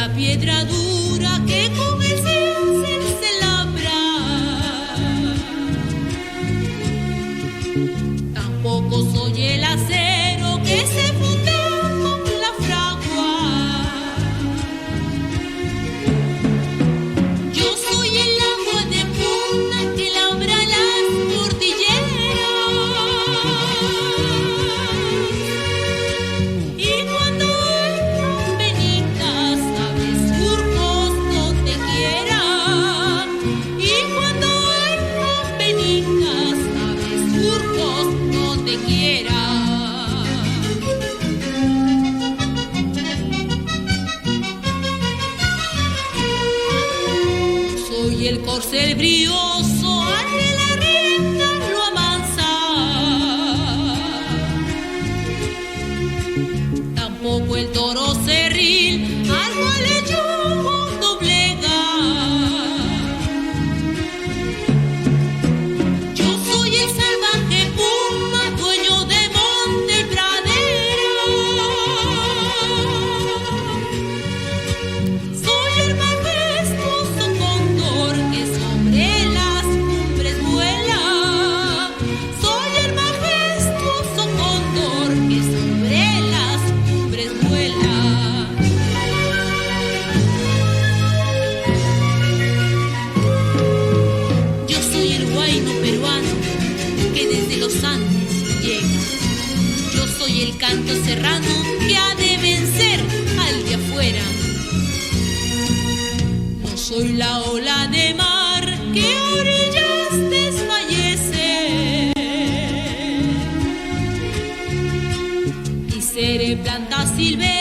la piedra dura que con el cincel se labra. Tampoco soy el acero que se funde con la fragua. Yo soy el agua de puna que labra las cordilleras. Y cuando hay penicas, aves surcos donde quiera. Y cuando hay penicas, aves surcos donde quiera. Soy el corcel brioso, al de la rienda lo amansa. Tampoco el toro cerril, al cual el yugo doblega. Yo soy el salvaje puma, dueño de monte y pradera. Soy el majestuoso cóndor que sobre las cumbres vuela. Soy el majestuoso cóndor que sobre las cumbres vuela. Yo soy el huayno peruano que desde los Andes llega. Yo soy el canto serrano que ha de vencer al de afuera. No soy la ola de mar que a orillas desfallece. Y seré planta silvestre